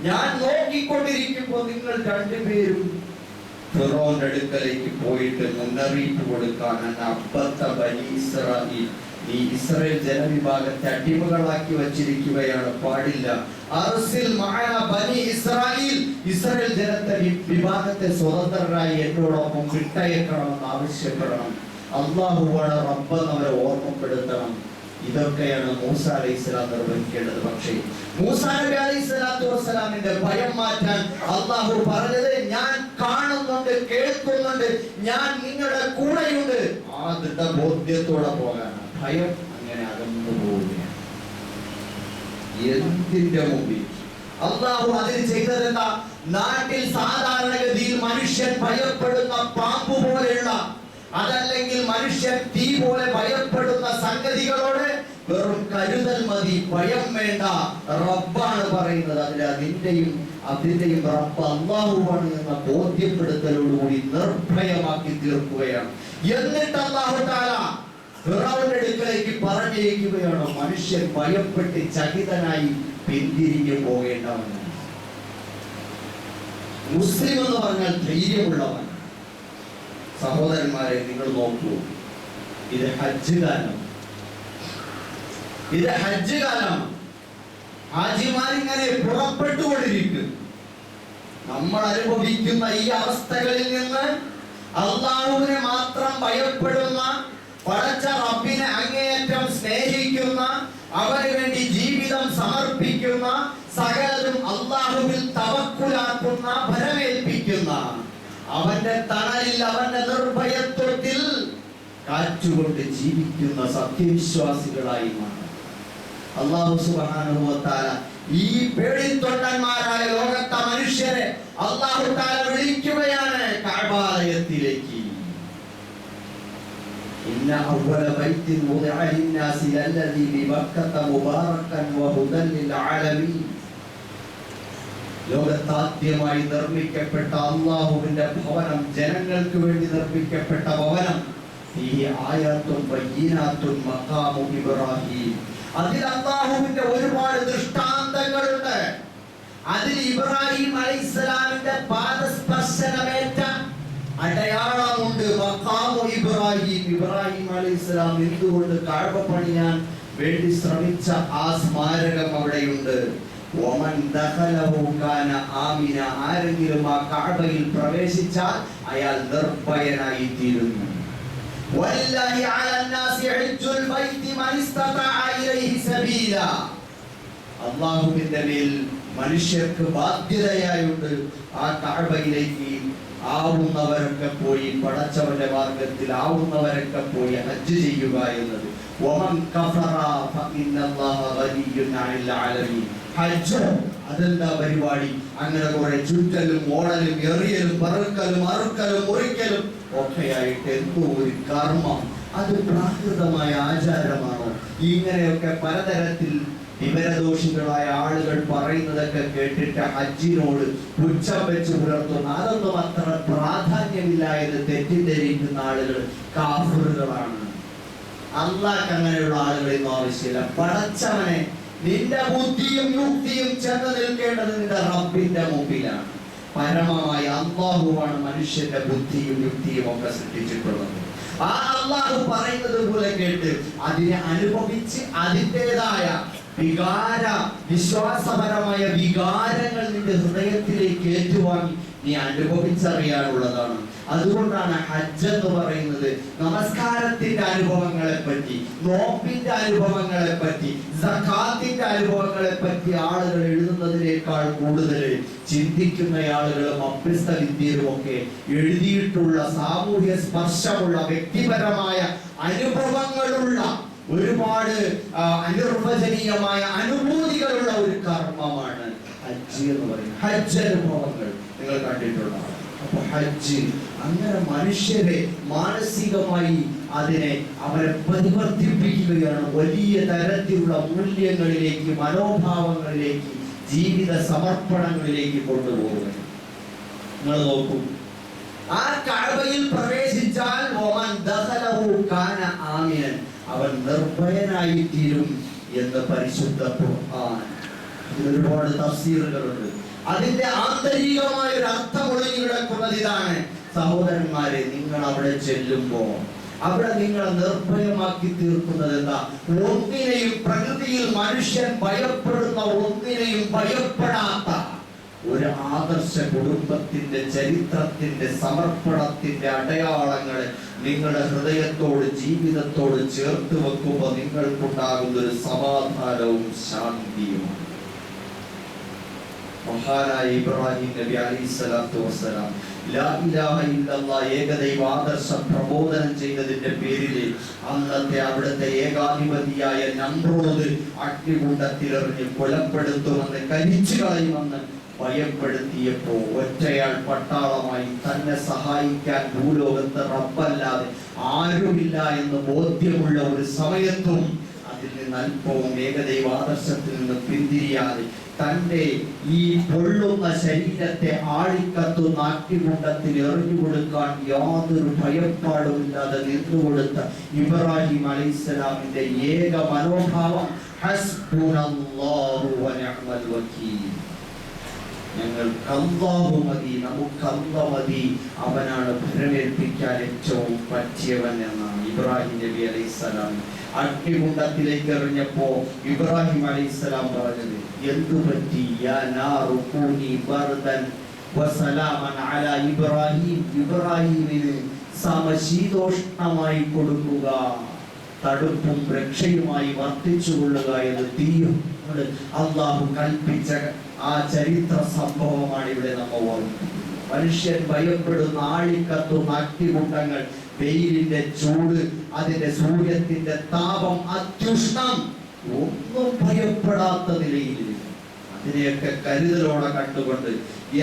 ഞാൻ നോക്കിക്കൊണ്ടിരിക്കുമ്പോൾ നിങ്ങൾ രണ്ടുപേരും ഫിറൗന്റെ അടുക്കലേക്ക് പോയിട്ട് മുന്നറിയിപ്പ് കൊടുക്കാൻ അബ്ബത്ത ബനി ഇസ്രായീൽ, ഈ ഇസ്രായേൽ ജനവിഭാഗത്തെ അടിമകളാക്കി വച്ചിരിക്കുകയാണ്, പാടില്ല. അർസിൽ മഅന ബനി ഇസ്രായീൽ, ഇസ്രായേൽ ജനത്തെ വിഭാഗത്തെ സ്വതന്ത്രരായി എന്നോടൊപ്പം വിട്ടയക്കണമെന്ന് ആവശ്യപ്പെടണം. അല്ലാഹുവാണ് റബ്ബെന്ന് അവരെ ഓർമ്മപ്പെടുത്തണം. ഇതൊക്കെയാണ് മൂസ അലൈഹിസ്സലാം നിർവഹിക്കേണ്ടത്. പക്ഷേ മൂസ നബി അലൈഹിസ്സലാത്തു വസ്സലാമിന്റെ ഭയം മാറ്റാൻ അല്ലാഹു പറഞ്ഞത് ഞാൻ കാണുന്നുണ്ട്, കേൾക്കുന്നുണ്ട്, ഞാൻ നിങ്ങളുടെ കൂടെയുണ്ട്. ആ ദൃഢബോധ്യത്തോടെ പോകാനാണ്. ഭയം അങ്ങനെ അകന്നു പോവുകയാണ്. എന്തിന്റെ മുമ്പിൽ അല്ലാഹു അതിന് ചെയ്തതെന്താ? നാട്ടിൽ സാധാരണഗതിയിൽ മനുഷ്യൻ ഭയപ്പെടുന്ന പാമ്പ് പോലെയുള്ള, അതല്ലെങ്കിൽ മനുഷ്യൻ തീ പോലെ ഭയപ്പെടുന്ന സംഗതികളോട് വെറും കരുതൽ മതി, ഭയം വേണ്ട. റബ്ബാണ് പറയുന്നത്. അതിന്റെയും റബ്ബ് അല്ലാഹുവാണ് എന്ന ബോധ്യപ്പെടുത്തലോടുകൂടി നിർഭയമാക്കി തീർക്കുകയാണ്. എന്നിട്ട് അല്ലാഹു തആല ഫിറൗന്റെ അടുക്കലേക്ക് പറഞ്ഞിരിക്കുകയാണ്, മനുഷ്യൻ ഭയപ്പെട്ട് ചകിതനായി പിന്തിരിഞ്ഞു പോകേണ്ടവനാണ്. മുസ്ലിം എന്ന് പറഞ്ഞാൽ ധൈര്യമുള്ളവൻ. സഹോദരന്മാരെ, നിങ്ങൾ നോക്കൂ, ഇത് ഹജ്ജ് കാലം, ഇത് ഹജ്ജ് കാലം. ഹാജിമാരിങ്ങനെ പുറപ്പെട്ടുകൊണ്ടിരിക്കും. നമ്മൾ അനുഭവിക്കുന്ന ഈ അവസ്ഥകളിൽ നിന്ന് അല്ലാഹുവിനെ മാത്രം ഭയപ്പെടുന്ന, പടച്ച റബ്ബിനെ അങ്ങേയറ്റം സ്നേഹിക്കുന്ന, അവന് വേണ്ടി ജീവിതം സമർപ്പിക്കുന്ന, സകലതും അല്ലാഹുവിൽ തവക്കുലാക്കുന്ന, ഭരമേൽപ്പിക്കുന്ന, അവന്റെ തണലിൽ, അവന്റെ നിർഭയത്വത്തിൽ കാറ്റുകൊണ്ട് ജീവിക്കുന്ന സത്യവിശ്വാസികളായി മാറും. അല്ലാഹു സുബ്ഹാനഹു വ തആല ഈ പേടിത്തൊണ്ടന്മാരായ ലോകത്തെ മനുഷ്യരെ അല്ലാഹു തആല വിളിക്കുകയാണ് കഅബാലയത്തിലേക്ക്. ഇന്ന അവ്വല ബൈത്തിൻ വുദിഅ ലിന്നാസി ലല്ലദീ ബിബക്കത മുബാറകൻ വഹുദൻ ലിൽ ആലമീൻ. ലോകത്താദ്യമായി നിർമ്മിക്കപ്പെട്ട അല്ലാഹുവിന്റെ ഭവനം, ജനങ്ങൾക്ക് വേണ്ടി നിർമ്മിക്കപ്പെട്ട ഭവനം. ഫീഹി ആയാത്തുൻ ബയ്യിനാത്തുൻ മഖാമു ഇബ്രാഹീം. അതിൽ അല്ലാഹുവിന്റെ ഒരുപാട് ദൃഷ്ടാന്തങ്ങളുണ്ട്. അതിൽ ഇബ്രാഹിം അലൈഹിസ്സലാമിന്റെ പാദസ്പർശനമേറ്റ അടയാളമുണ്ട്. മഖാമു ഇബ്രാഹിം. ഇബ്രാഹിം അലൈഹിസ്സലാം എന്തുകൊണ്ട് കഅബ പണിയാൻ വേണ്ടി ശ്രമിച്ച ആ സ്മാരകം അവിടെയുണ്ട്. വമൻ ദഖലഹു കാന ആമിന. ആരെങ്കിലും ആ കഅബയിൽ പ്രവേശിച്ചാൽ അയാൾ നിർഭയനായി തീരുന്നു. വലില്ലാഹി അലന്നാസി ഹജ്ജുൽ ബൈത്തി മൻ ഇസ്തതഅ ഇലൈഹി സബീല. അല്ലാഹുവിന്റെ മേൽ മനുഷ്യർക്ക് ബാധ്യതയായുണ്ട് ആ കഅബയിലേക്ക് ആവുന്നവരൊക്കെ പോയി, പടച്ചവന്റെ മാർഗത്തിൽ ആവുന്നവരൊക്കെ പോയി ഹജ്ജ് ചെയ്യുക എന്നത്. വമൻ കഫറ ഫഇന്നല്ലാഹ ഗനിയ്യുൻ അനിൽ ആലമീൻ. ഹജ്ജ് അതെന്താ പരിപാടി? അങ്ങനെ കുറെ ചുറ്റലും ഓടലും എറിയലും പറക്കലും അറുക്കലും മുറിക്കലും ഒക്കെയായിട്ട് എന്തോ ഒരു കർമ്മം. അത് പ്രാകൃതമായ ആചാരമാണോ? ഇങ്ങനെയൊക്കെ പലതരത്തിൽ വിവരദോഷികളായ ആളുകൾ പറയുന്നതൊക്കെ കേട്ടിട്ട് ഹജ്ജിനോട് പുച്ഛം വെച്ച് പുലർത്തുന്ന, അതൊന്നും അത്ര പ്രാധാന്യമില്ല എന്ന് തെറ്റിദ്ധരിക്കുന്ന ആളുകൾ കാഫിറുകളാണ്. അല്ലാഹ് അങ്ങനെയുള്ള ആളുകളൊന്നും ആവശ്യമില്ല. പടച്ചവനെ, നിന്റെ ബുദ്ധിയും യുക്തിയും ചെന്ന് നിൽക്കേണ്ടത് നിന്റെ റബ്ബിന്റെ മുമ്പിലാണ്. പരമമായ അല്ലാഹുവാണ് മനുഷ്യന്റെ ബുദ്ധിയും യുക്തിയും ഒക്കെ സൃഷ്ടിച്ചിട്ടുള്ളത്. ആ അല്ലാഹു പറയുന്നത് പോലെ കേട്ട് അതിനെ അനുഭവിച്ച് അതിൻ്റെതായ വിശ്വാസപരമായ വികാരങ്ങൾ നിന്റെ ഹൃദയത്തിലേക്ക് ഏറ്റുവാങ്ങി നീ അനുഭവിച്ചറിയാനുള്ളതാണ്. അതുകൊണ്ടാണ് ഹജ്ജ് എന്ന് പറയുന്നത്. നമസ്കാരത്തിന്റെ അനുഭവങ്ങളെ പറ്റി, നോമ്പിന്റെ അനുഭവങ്ങളെ പറ്റി, സകാത്തിന്റെ അനുഭവങ്ങളെ പറ്റി ആളുകൾ എഴുതുന്നതിനേക്കാൾ കൂടുതൽ ചിന്തിക്കുന്ന ആളുകളും അഭ്യസ്ത വിദ്യരും ഒക്കെ എഴുതിയിട്ടുള്ള സാമൂഹ്യ സ്പർശമുള്ള വ്യക്തിപരമായ അനുഭവങ്ങളുള്ള ഒരുപാട് അനിർവചനീയമായ അനുഭൂതികളുള്ള ഒരു കർമ്മമാണ് ഹജ്ജ് എന്ന് പറയുന്നത്. ഹജ്ജ് അനുഭവങ്ങൾ നിങ്ങൾ കണ്ടിട്ടുള്ളതാണ്. അപ്പൊ ഹജ്ജ് അങ്ങനെ മനുഷ്യരെ മാനസികമായി അവരെ പരിവർത്തിപ്പിക്കുകയാണ്. വലിയ തരത്തിലുള്ള മൂല്യങ്ങളിലേക്ക്, മനോഭാവങ്ങളിലേക്ക്, ജീവിത സമർപ്പണങ്ങളിലേക്ക് കൊണ്ടുപോകുക. നിങ്ങൾ നോക്കൂ, ആ കഅബയിൽ പ്രവേശിച്ചാൽ വമൻ ദഖലഹു കാന ആമിനൻ, അവൻ നിർഭയനായി തീരും എന്ന് പരിശുദ്ധ ഖുർആൻ. ഒരുപാട് തഫ്സീറുകളുണ്ട്. അതിന്റെ ആന്തരികമായ ഒരു അർത്ഥം ഒളിഞ്ഞു കിടക്കുന്നത് ഇതാണ്: സഹോദരന്മാരെ, നിങ്ങൾ അവിടെ ചെല്ലുമ്പോ അവിടെ നിങ്ങളെ നിർഭയമാക്കി തീർക്കുന്നത് എന്താ? ഒന്നിനെയും, പ്രകൃതിയിൽ മനുഷ്യൻ ഭയപ്പെടുന്ന ഒന്നിനെയും ഭയപ്പെടാത്ത ഒരു ആദർശ കുടുംബത്തിന്റെ ചരിത്രത്തിന്റെ സമർപ്പണത്തിന്റെ അടയാളങ്ങളെ നിങ്ങളുടെ ഹൃദയത്തോട്, ജീവിതത്തോട് ചേർത്ത് വെക്കുമ്പോൾ നിങ്ങൾക്കുണ്ടാകുന്ന ഒരു സമാധാനവും ശാന്തിയുമാണ്. മഹാനായ ഇബ്രാഹിം നബി അലൈഹിസ്സലാത്തു വസ്സലാം ലാ ഇലാഹ ഇല്ലല്ലാഹ് ഏകദൈവാദർശം പ്രബോധനം ചെയ്തതിന്റെ പേരിൽ അന്നത്തെ അവിടുത്തെ ഏകാധിപതിയായ നമ്രൂദ് അഗ്നികുണ്ഡത്തിലെറിഞ്ഞ് കൊലപ്പെടുത്തുമെന്ന്, കരിച്ചു കളയുമെന്ന് ഭയപ്പെടുത്തിയപ്പോ ഒറ്റയാൾ പട്ടാളമായി തന്നെ സഹായിക്കാൻ ഭൂലോകത്ത് റബ്ബല്ലാതെ ആരുമില്ല എന്ന് ബോധ്യമുള്ള ഒരു സമയത്തും അതിൽ നിന്ന് അല്പവും ഏകദൈവാദർശത്തിൽ നിന്ന് പിന്തിരിയാതെ തന്റെ ഈ പൊള്ളുന്ന ശരീരത്തെ ആളിക്കത്തുന്ന അഗ്നികുണ്ഡത്തിൽ എറിഞ്ഞുകൊടുക്കാൻ യാതൊരു ഭയപ്പാടുമില്ലാതെ നിന്നുകൊടുത്ത ഇബ്രാഹിം അലൈഹിസ്സലാമിന്റെ ഏക മനോഭാവം ഹസ്ബുനല്ലാഹു വനിഅമൽ വകീൽ. ഞങ്ങൾക്ക് അല്ലാഹു മതി, നമുക്ക് അല്ലാഹു മതി, അവനാണ് ഭരമേൽപ്പിക്കാൻ ഏറ്റവും പറ്റിയവൻ എന്നാണ് ഇബ്രാഹിം നബി അലൈഹിസ്സലാം. അഗ്നികുണ്ഡത്തിലേക്ക് എറിഞ്ഞപ്പോ ഇബ്രാഹിം അലൈഹിസ്സലാം പറഞ്ഞത് എന്തു പറ്റി? യാ നാറു കൂനി ബർദൻ വസലാമൻ അലാ ഇബ്രാഹിം. ഇബ്രാഹിമിന് സമശീതോഷ്ണമായി കൊടുക്കുക, തടുപ്പും രക്ഷയുമായി വർത്തിച്ചുകൊള്ളുക എന്ന് തീയോട് അല്ലാഹു കൽപ്പിച്ച ആ ചരിത്ര സംഭവമാണ് ഇവിടെ നമ്മൾ ഓർമ്മിക്കുന്നത്. മനുഷ്യൻ ഭയപ്പെടുന്ന ആളിക്കത്തുന്ന അഗ്നികുണ്ഡങ്ങൾ, വെയിലിന്റെ ചൂട്, അതിന്റെ സൂര്യത്തിന്റെ താപം, അത്യുഷ്ണം, ഒന്നും ഭയപ്പെടാത്ത നിലയിൽ അതിനെയൊക്കെ കരുതലോടെ കണ്ടുകൊണ്ട്,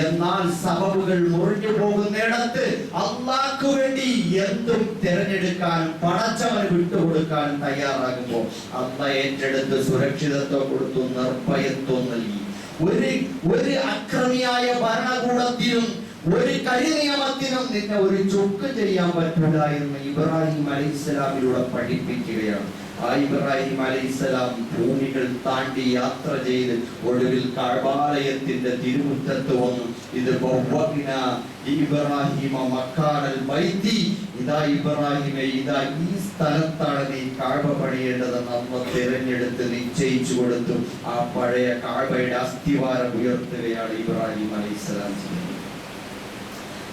എന്നാൽ സബബുകൾ മുറിഞ്ഞു പോകുന്നിടത്ത് അള്ളാഹ്ക്ക് വേണ്ടി എന്തും തിരഞ്ഞെടുക്കാനും പടച്ചവന് വിട്ടുകൊടുക്കാനും തയ്യാറാകുമ്പോൾ അള്ളാഹ് ഏറ്റെടുത്ത് സുരക്ഷിതത്വം കൊടുത്തു, നിർഭയത്വം നൽകി. ഒരു അക്രമിയായ ഭരണകൂടത്തിനും ഒരു കരിനിയമത്തിനും നിന്നെ ഒരു ചുക്ക് ചെയ്യാൻ പറ്റില്ല എന്ന് ഇബ്രാഹിം അലൈഹിസ്സലാമിലൂടെ പഠിപ്പിക്കുകയാണ്. ആ ഇബ്രാഹിം അലൈഹിസ്സലാം ഭൂമികൾ താണ്ടി യാത്ര ചെയ്ത് ഒടുവിൽ കഅബാലയത്തിന്റെ തിരുമുറ്റത്ത് വന്നു. ഇത് ഇബ്രാഹിമ മക്കാനൽ ബൈത്തി, ഇതാ ഇബ്രാഹിമേ, ഇതാ ഈ സ്ഥലത്താണ് നീ കഅബ പണിയേണ്ടതെന്ന് അല്ലാഹു തിരഞ്ഞെടുത്ത് നിശ്ചയിച്ചു കൊടുത്തു. ആ പഴയ കഅബയുടെ അസ്ഥിവാരം ഉയർത്തുകയാണ് ഇബ്രാഹിം അലൈഹിസ്സലാം ചെയ്യുന്നത്.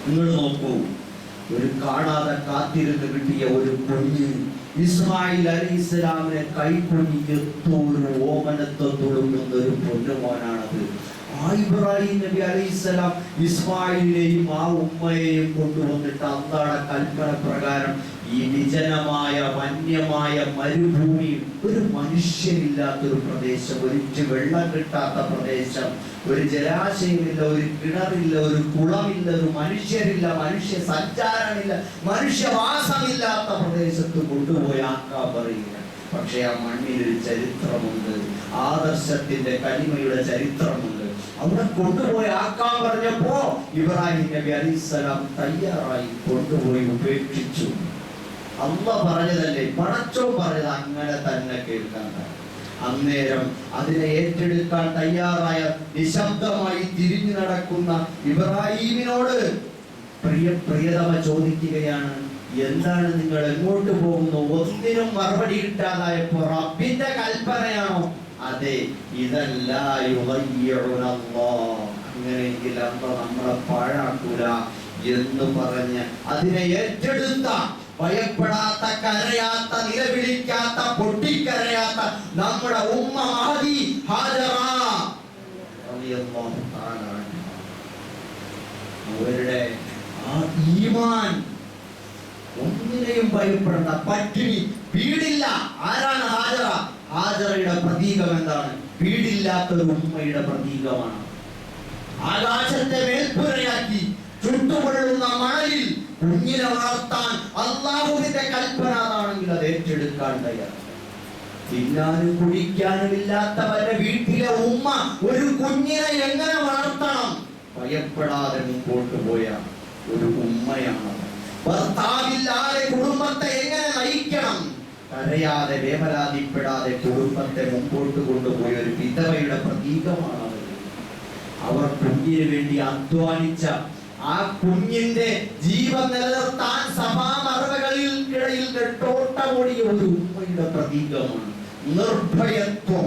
നിങ്ങൾ നോക്കൂ, ഒരു കാണാതെ കാത്തിരുന്ന് കിട്ടിയ ഒരു കുഞ്ഞ് ഇസ്മായിൽ അലൈഹിസ്സലാമിനെ കൈക്കൊണ്ടി എത്തോരു ഓമനത്വം തുളുമ്പുന്ന ഒരു പൊന്നുമോനാണത്. ആ ഇബ്രാഹിം നബി അലൈഹിസ്സലാം ഇസ്മായിലിനെയും ആ ഉമ്മയെയും കൊണ്ടുവന്നിട്ട് അല്ലാഹുവിന്റെ കൽപ്പന പ്രകാരം ഈ വിജനമായ വന്യമായ മരുഭൂമി, ഒരു മനുഷ്യനില്ലാത്തൊരു പ്രദേശം, ഒരിറ്റ് വെള്ളം കിട്ടാത്ത പ്രദേശം, ഒരു ജലാശയമില്ല, ഒരു കിണറില്ല, ഒരു കുളമില്ല, ഒരു മനുഷ്യരില്ല, മനുഷ്യ സഞ്ചാരമില്ല, മനുഷ്യവാസമില്ലാത്ത പ്രദേശത്ത് കൊണ്ടുപോയി ആക്കാൻ പറയുക. പക്ഷെ ആ മണ്ണിൽ ഒരു ചരിത്രമുണ്ട്, ആദർശത്തിന്റെ കലിമയുടെ ചരിത്രമുണ്ട്. അവിടെ കൊണ്ടുപോയി ആക്കാൻ പറഞ്ഞപ്പോ ഇബ്രാഹിം നബി അലൈഹിസ്സലാം തയ്യാറായി കൊണ്ടുപോയി ഉപേക്ഷിച്ചു. അല്ലാഹ് പറഞ്ഞതല്ലേ, പടച്ചോ പറഞ്ഞത് അങ്ങനെ തന്നെ കേൾക്കാൻ. അന്നേരം അതിനെ ഏറ്റെടുക്കാൻ തയ്യാറായ നിശബ്ദമായി തിരിഞ്ഞു നടക്കുന്ന ഇബ്രാഹിമിനോട് പ്രിയതമ ചോദിക്കുകയാണ്, എന്താണ് നിങ്ങൾ എങ്ങോട്ട് പോകുന്നു? ഒന്നിനും മറുപടി കിട്ടാതായപ്പോ റബ്ബിന്റെ കൽപ്പനയാണോ? അതെ, ഇതല്ല അങ്ങനെയെങ്കിൽ അല്ലാഹ് നമ്മളെ പാഴാക്കൂല എന്ന് പറഞ്ഞ് അതിനെ ഏറ്റെടുത്ത, ഭയപ്പെടാത്ത, കരയാത്ത, നിലവിളിക്കാത്ത, പൊട്ടിക്കരയാത്ത നമ്മുടെ ഉമ്മ മഹദി ഹാജറ റളിയല്ലാഹു തആല അവരുടെ ആ ഈമാൻ, ഒന്നിനെയും ഭയപ്പെടേണ്ട, പട്ടിണി, വീടില്ല. ആരാണ് ഹാജറ? ഹാജറയുടെ പ്രതീകം എന്താണ്? വീടില്ലാത്തൊരു ഉമ്മയുടെ പ്രതീകമാണ്. ആകാശത്തെ മേൽപ്പുരയാക്കി ചുട്ടുപൊള്ളുന്ന മണലിൽ കുഞ്ഞിനെ വളർത്താൻ അല്ലാഹുവിന്റെ കൽപ്പന ആണെങ്കിൽ അത് ഏറ്റെടുക്കാൻ തയ്യാറാണ്. തിന്നാനും കുടിക്കാനും ഇല്ലാത്തവരുടെ വീട്ടിലെ ഉമ്മ ഒരു കുഞ്ഞിനെ എങ്ങനെ വളർത്തണം? ഭയപ്പെടാതെ മുമ്പോട്ട് പോയ ഒരു ഉമ്മയാണ്. ഭർത്താവില്ലാതെ കുടുംബത്തെ എങ്ങനെ നയിക്കണം? കരയാതെ വേവലാതിപ്പെടാതെ കുടുംബത്തെ മുമ്പോട്ട് കൊണ്ടുപോയ ഒരു വിധവയുടെ പ്രതീകമാണ് അവർ. അവർ കുഞ്ഞിന് വേണ്ടി അധ്വാനിച്ച, ആ കുഞ്ഞിന്റെ ജീവൻ നിലനിർത്താൻ സഭാമറകളിൽ നെട്ടോട്ടമോടിയ ഒരു ഉമ്മയുടെ പ്രതീകമാണ്. നിർഭയത്വം,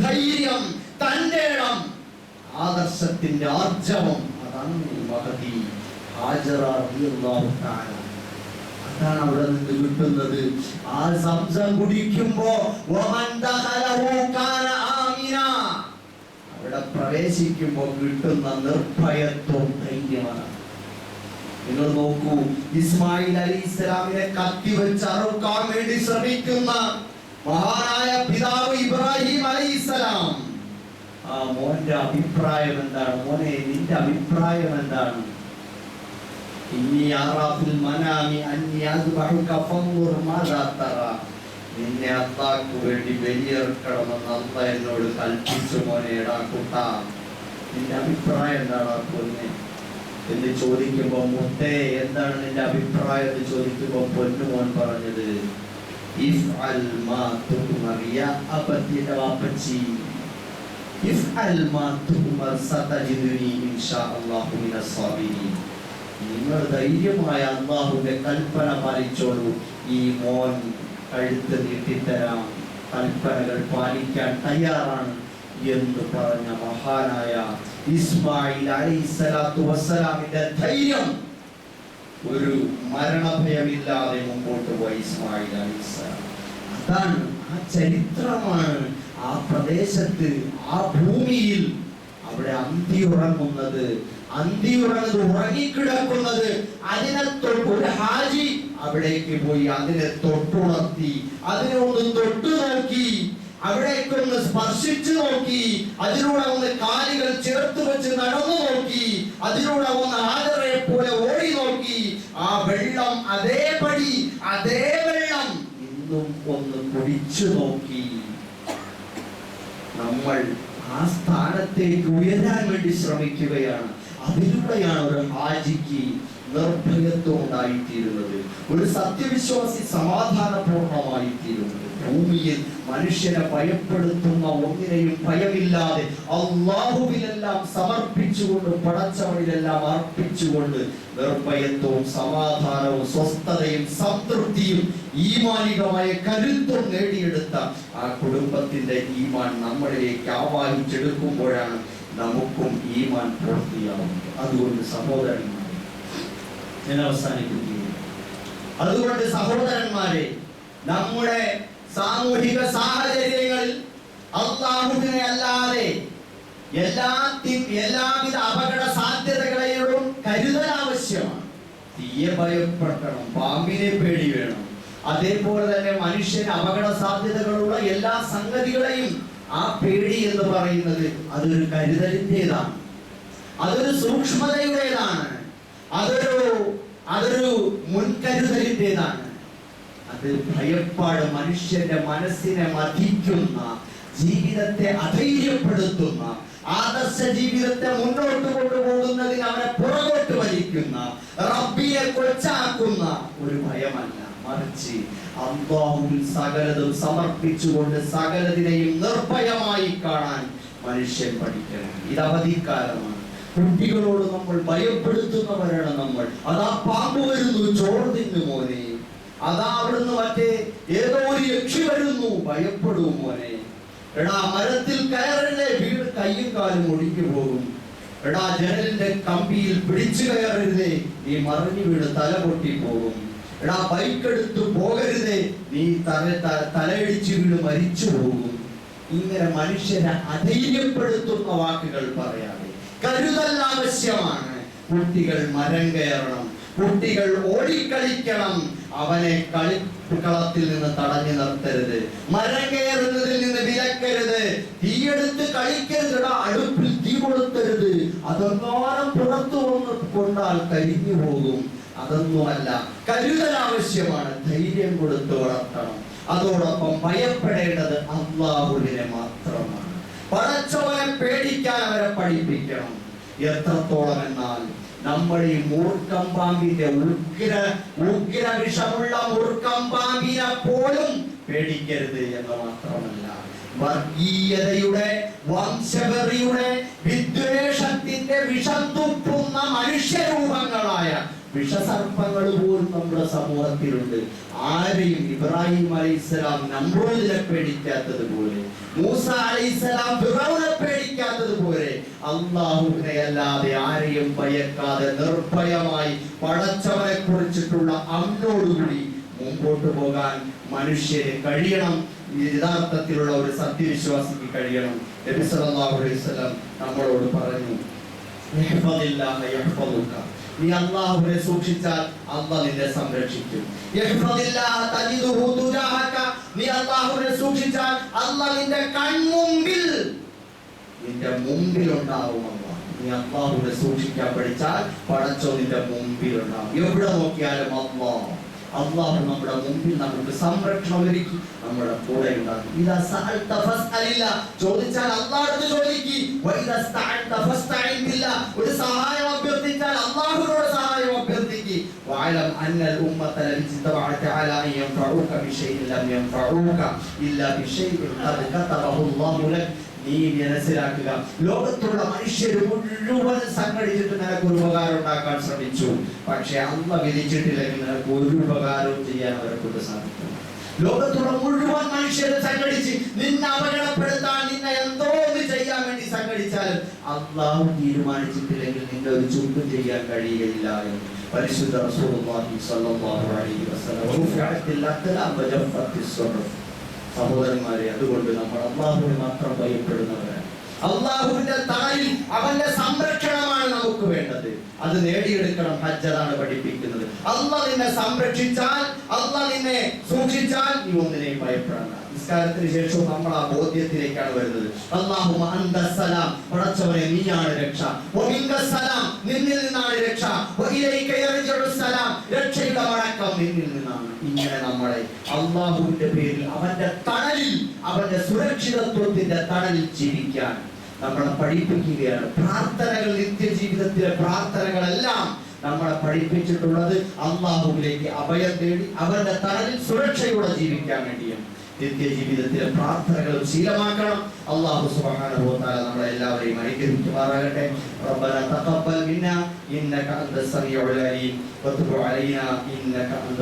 ധൈര്യം, തന്റെ ഇടം, ആദർശത്തിന്റെ ആർജവം, അതാണ് മഹദി ഹാജറ റളിയല്ലാഹു തആല. അതാണ് അവിടെ നിന്ന് കിട്ടുന്നത്. ആ സംസം കുടിക്കുമ്പോ വമൻ ദഖലഹു കാന ആമിന, അവിടെ പ്രവേശിക്കുമ്പോൾ കിട്ടുന്ന നിർഭയത്വം, ധൈര്യമാണ്. നിങ്ങൾ നോക്കൂ, ഇസ്മായിൽ അലൈഹിസ്സലാമിനെ കത്തിവെച്ച് അറുക്കാൻ വേണ്ടി ശ്രമിക്കുന്ന മഹാനായ പിതാവ് ഇബ്രാഹിം അലൈഹിസ്സലാം, ആ മോന്റെ അഭിപ്രായം എന്താണ്? മോനെ, നിന്റെ അഭിപ്രായം എന്താണ്? ഇന്നി അറാഫിൽ മനാമി അന്നി അസ്ബഹുക ഫൻദുർ മാദാ തറാ, നിന്നെ അല്ലാഹ്ക്ക് വേണ്ടി ബലിയർക്കണമെന്ന് അല്ലാഹ് എന്നോട് കൽപ്പിച്ചു. മോനെ, എടാ കുട്ടാ, നിന്റെ അഭിപ്രായം എന്താണ് പൊന്നെ എന്ന് ചോദിക്കുമ്പോ, മുത്തേ എന്താണ് നിന്റെ അഭിപ്രായം എന്ന് ചോദിക്കുമ്പോ പൊന്നുമോൻ പറഞ്ഞത്, ഇഫ്അൽ മാ തുമർ യാ അബതിയുടെ വാപ്പച്ചി, ഇഫ്അൽ മാ തുമർ സതജിദുനി ഇൻഷാ അല്ലാഹു മിനസ് സാബിരീൻ. നിങ്ങൾ ധൈര്യമായ അല്ലാഹുവിന്റെ കൽപ്പന പാലിച്ചോളൂ. ഈ മോൻ കഴുത്ത് നീട്ടിത്തരാം, കൽപ്പനകൾ പാലിക്കാൻ തയ്യാറാണ് എന്ന് പറഞ്ഞ മഹാനായ ഇസ്മായിൽ അലൈഹിസ്സലാത്തു വസ്സലാമിന്റെ ധൈര്യം, ഒരു മരണഭയമില്ലാതെ മുമ്പോട്ട് പോയി ഇസ്മായിൽ അലൈഹിസ്സലാം. അതാണ്, ആ ചരിത്രമാണ് ആ പ്രദേശത്ത്, ആ ഭൂമിയിൽ അവിടെ അന്തിയുറങ്ങുന്നത്, ഉറങ്ങിക്കിടക്കുന്നത്. അതിനെ ഒരു ഹാജി അവിടേക്ക് പോയി അതിനെ തൊട്ടുണർത്തി, അതിനെ ഒന്ന് തൊട്ടു നോക്കി. അവിടേക്കൊന്ന് സ്പർശിച്ചു നോക്കി, അതിലൂടെ ഒന്ന് കാലുകൾ ചേർത്ത് വെച്ച് നടന്നു നോക്കി, അതിലൂടെ ഒന്ന് ഹാജറെ പോലെ ഓടി നോക്കി. ആ വെള്ളം അതേപടി അതേ വെള്ളം ഇന്നും ഒന്ന് കുടിച്ചു നോക്കി. നമ്മൾ ആ സ്ഥാനത്തേക്ക് ഉയരാൻ വേണ്ടി ശ്രമിക്കുകയാണ്. അതിലൂടെയാണ് ഒരു ഹാജിക്ക് നിർഭയത്വം ഉണ്ടായിത്തീരുന്നത്, ഒരു സത്യവിശ്വാസി സമാധാനപൂർണമായിത്തീരുന്നത്. ഭൂമിയിൽ മനുഷ്യനെ ഭയപ്പെടുത്തുന്ന ഒന്നിനെയും ഭയമില്ലാതെ അല്ലാഹുവിലെല്ലാം സമർപ്പിച്ചുകൊണ്ട്, പടച്ചവനിലെല്ലാം അർപ്പിച്ചുകൊണ്ട് നിർഭയത്വവും സമാധാനവും സ്വസ്ഥതയും സംതൃപ്തിയും ഈമാനികമായ കരുത്തും നേടിയെടുത്ത ആ കുടുംബത്തിന്റെ ഈമാൻ നമ്മളിലേക്ക് ആവാഹിച്ചെടുക്കുമ്പോഴാണ് നമുക്കും ഈമാൻ പൂർത്തിയാവുന്നത്. അതുകൊണ്ട് സഹോദരന്മാരെ, ഞാൻ അവസാനിപ്പിക്കുകയാണ്. അതുകൊണ്ട് സഹോദരന്മാരെ, നമ്മുടെ സാമൂഹിക സാഹചര്യങ്ങളിൽ അല്ലാഹുവിനെ അല്ലാതെ എല്ലാവിധ അപകട സാധ്യതകളെയും കരുതൽ ആവശ്യമാണ്. തീയെ ഭയപ്പെടണം, പാമ്പിനെ പേടി വേണം. അതേപോലെ തന്നെ മനുഷ്യന് അപകട സാധ്യതകളുള്ള എല്ലാ സംഗതികളെയും ആ പേടി എന്ന് പറയുന്നത് അതൊരു കരുതലിൻ്റെതാണ്, അതൊരു സൂക്ഷ്മതയുടേതാണ്, അതൊരു മുൻകരുതലിൻ്റെതാണ്. അത് ഭയപ്പാട് മനുഷ്യന്റെ മനസ്സിനെ മഥിക്കുന്ന, ജീവിതത്തെ അധൈര്യപ്പെടുത്തുന്ന, ആദർശ ജീവിതത്തെ മുന്നോട്ട് കൊണ്ടുപോകുന്നതിന് അവനെ പുറകോട്ട് വലിക്കുന്ന, റബ്ബിനെ കൊച്ചാക്കുന്ന ഒരു ഭയമല്ല. മറിച്ച് അല്ലാഹുവിൽ സകലതും സമർപ്പിച്ചുകൊണ്ട് സകലതിനെയും നിർഭയമായി കാണാൻ മനുഷ്യൻ പഠിക്കണം. ഇത് അവധിക്കാലമാണ്. കുട്ടികളോട് നമ്മൾ ഭയപ്പെടുത്തുന്നവരാണ് നമ്മൾ. അതാ പാമ്പ് വരുന്നു, ചോറ് തിന്നു മോനെ, അതാ അവിടുന്ന് മറ്റേ ഏതോ ഒരു യക്ഷി വരുന്നു, ഭയപ്പെടൂ മോനെ. എടാ മരത്തിൽ കയറരുതേ, വീട് കയ്യും കാലും ഒടിഞ്ഞു പോകും. എടാ ജനലിന്റെ കമ്പിയിൽ പിടിച്ചു കയറരുതേ, നീ മറിഞ്ഞു വീട് തല പൊട്ടി പോകും. എടാ ബൈക്കെടുത്ത് പോകരുതേ, നീ തലയിടിച്ചു വീട് മരിച്ചു പോകും. ഇങ്ങനെ മനുഷ്യനെ അധൈര്യപ്പെടുത്തുന്ന വാക്കുകൾ പറയാതെ കരുതൽ ആവശ്യമാണ്. കുട്ടികൾ മരം കയറണം, കുട്ടികൾ ഓടിക്കളിക്കണം. അവനെ കളിക്കളത്തിൽ നിന്ന് തടഞ്ഞു നിർത്തരുത്, മരം കയറുന്നതിൽ നിന്ന് വിലക്കരുത്, തീയെടുത്ത് കളിക്കരുത്, അടുപ്പിൽ തീ കൊളുത്തരുത്. അതൊന്നോരം പുറത്തു വന്ന് കൊണ്ടാൽ കരിഞ്ഞു പോകും. അതൊന്നുമല്ല, കരുതൽ ആവശ്യമാണ്. ധൈര്യം കൊടുത്ത് വളർത്തണം. അതോടൊപ്പം ഭയപ്പെടേണ്ടത് അല്ലാഹുവിനെ മാത്രമാണ്. പടച്ചവനെ പേടിക്കാൻ അവരെ പഠിപ്പിക്കണം. എത്രത്തോളം എന്നാൽ നമ്മൾ ഈ മൂർഖം പാമ്പിന്റെ ഉഗ്ര വിഷമുള്ള മൂർഖം പാമ്പിനെ പോലും പേടിക്കരുത് എന്ന് മാത്രമല്ല, വർഗീയതയുടെ, വംശവെറിയുടെ, വിദ്വേഷത്തിന്റെ വിഷം തുപ്പുന്ന മനുഷ്യരൂപങ്ങളായ വിഷസർപ്പങ്ങൾ പോലും നമ്മുടെ സമൂഹത്തിലുണ്ട്. ആരെയും ഇബ്രാഹിം അലൈഹിസ്സലാം നമ്രൂദിനെ പേടിക്കാത്തതുപോലെ, മൂസ അലൈഹിസ്സലാം ഫിറൗനെ പേടിക്കാത്തതുപോലെ അല്ലാഹുവിനെ അല്ലാതെ ആരെയും ഭയക്കാതെ നിർഭയമായി പടച്ചവനെ കുറിച്ചിട്ടുള്ള അമ്മോടുകൂടി മുമ്പോട്ട് പോകാൻ മനുഷ്യന് കഴിയണം. യഥാർത്ഥത്തിലുള്ള ഒരു സത്യവിശ്വാസിക്ക് കഴിയണം. നബി സല്ലല്ലാഹു അലൈഹി വസല്ലം നമ്മളോട് പറഞ്ഞു, ഇഹ്ഫദില്ലാഹ യഹ്ഫദുക, നീ അല്ലാഹുവിനെ സൂക്ഷിച്ചാൽ അല്ലാഹു നിന്നെ സംരക്ഷിക്കും. യഹ്ഫദില്ലാഹ തജിദുഹു തുജാഹക, നീ അല്ലാഹുവിനെ സൂക്ഷിച്ചാൽ അല്ലാഹു നിന്റെ കൺമുമ്പിൽ, നിന്റെ മുമ്പിൽ ഉണ്ടാവും. നീ അല്ലാഹുവിനെ സൂക്ഷിക്കാൻ പഠിച്ചാൽ പടച്ചോ നിന്റെ മുമ്പിൽ ഉണ്ടാവും. എവിടെ നോക്കിയാലും അല്ലാഹു നമ്മുടെ മുമ്പിൽ നമുക്ക് സംരക്ഷണം ഒരുക്കി നമ്മുടെ കൂടെ ഉണ്ടാകും. ഇദാ സഅൽത ഫസ്അലില്ല, ചോദിച്ചാൽ അല്ലാഹുവോട് ചോദിക്കി. വഇദാ സ്തഅൻത ഫസ്തഇൻ ബില്ലാ, ഒരു സഹായം അഭ്യർത്ഥിച്ചാൽ അല്ലാഹുവോട് സഹായം അഭ്യർത്ഥിക്കി. വഅലം അന്നൽ ഉമ്മത ലജിതബഅത അലാ അൻ യൻഫഉക ബിശൈഇൻ ലം യൻഫഉക ഇല്ലാ ബിശൈഇൻ ഖദ് കതബഹു അല്ലാഹു ലക്. നീ മനസ്സിലാക്കുക, ലോകത്തുള്ള മനുഷ്യർ മുഴുവൻ സംഘടിച്ചിട്ട് നിനക്ക് ഒരു ഉപകാരം ഉണ്ടാക്കാൻ ശ്രമിച്ചു, പക്ഷെ അല്ലാഹു വിധിച്ചിട്ടില്ലെങ്കിൽ നിനക്ക് ഒരു ഉപകാരവും ചെയ്യാൻ അവരെ കൊണ്ട് സാധിക്കും. ലോകത്തുള്ള മുഴുവൻ മനുഷ്യരെ സംഘടിച്ച് നിന്നെ അപകടപ്പെടുത്താൻ, നിന്നെ എന്തോ ഒന്ന് ചെയ്യാൻ വേണ്ടി സംഘടിച്ചാലും അല്ലാഹു തീരുമാനിച്ചിട്ടില്ലെങ്കിൽ നിന്നെ ഒരു ചുക്കും ചെയ്യാൻ കഴിയുകയില്ല എന്ന് പരിശുദ്ധ റസൂലുള്ളാഹി സ്വല്ലല്ലാഹു അലൈഹി വസല്ലം. സഹോദരന്മാരെ, അതുകൊണ്ട് നമ്മൾ അല്ലാഹുവിനെ മാത്രം ഭയപ്പെടുന്നവരാണ്. അല്ലാഹുവിന്റെ തണലിൽ അവന്റെ സംരക്ഷണമാണ് നമുക്ക് വേണ്ടത്. അത് നേടിയെടുക്കണം. ഹജ്ജ് അതാണ് പഠിപ്പിക്കുന്നത്. അല്ലാഹു നിന്നെ സംരക്ഷിച്ചാൽ, അല്ലാഹു നിന്നെ സൂക്ഷിച്ചാൽ നീ ഒന്നിനെയും ഭയപ്പെടണ്ട. നിസ്കാരത്തിന് ശേഷവും നമ്മൾ ആ ബോധ്യത്തിലേക്കാണ് വരുന്നത്. അല്ലാഹുമ്മ അന്തസ്സലാം, പടച്ചവനെ നീയാണ് രക്ഷ, വമിങ്കസ്സലാം നിന്നിൽ നിന്നാണ് രക്ഷ, വഇലൈക യർജിഉസ്സലാം രക്ഷയുടെ മടക്കം നിന്നിൽ നിന്നാണ്. ഇങ്ങനെ നമ്മളെ അല്ലാഹുവിന്റെ പേരിൽ അവന്റെ തണലിൽ, അവന്റെ സുരക്ഷിതത്വത്തിന്റെ തണലിൽ ജീവിക്കാൻ നമ്മളെ പഠിപ്പിക്കുകയാണ്. പ്രാർത്ഥനകൾ, നിത്യജീവിതത്തിലെ പ്രാർത്ഥനകളെല്ലാം നമ്മളെ പഠിപ്പിച്ചിട്ടുള്ളത് അല്ലാഹുവിലേക്ക് അഭയം തേടി അവന്റെ തണലിൽ സുരക്ഷയോടെ ജീവിക്കാൻ വേണ്ടിയാണ്. നിത്യജീവിതത്തിലെ പ്രാർത്ഥനകൾ ശീലമാക്കണം. അല്ലാഹു സുബ്ഹാനഹു വ തആല നമ്മളെ എല്ലാവരെയും അനുഗ്രഹിക്കുമാറാകട്ടെ. റബ്ബന തഖബ്ബൽ മിന്നാ ഇന്നക അൻതസ് സമീഉൽ അലീം വതുബ് അലൈനാ ഇന്നക അൻത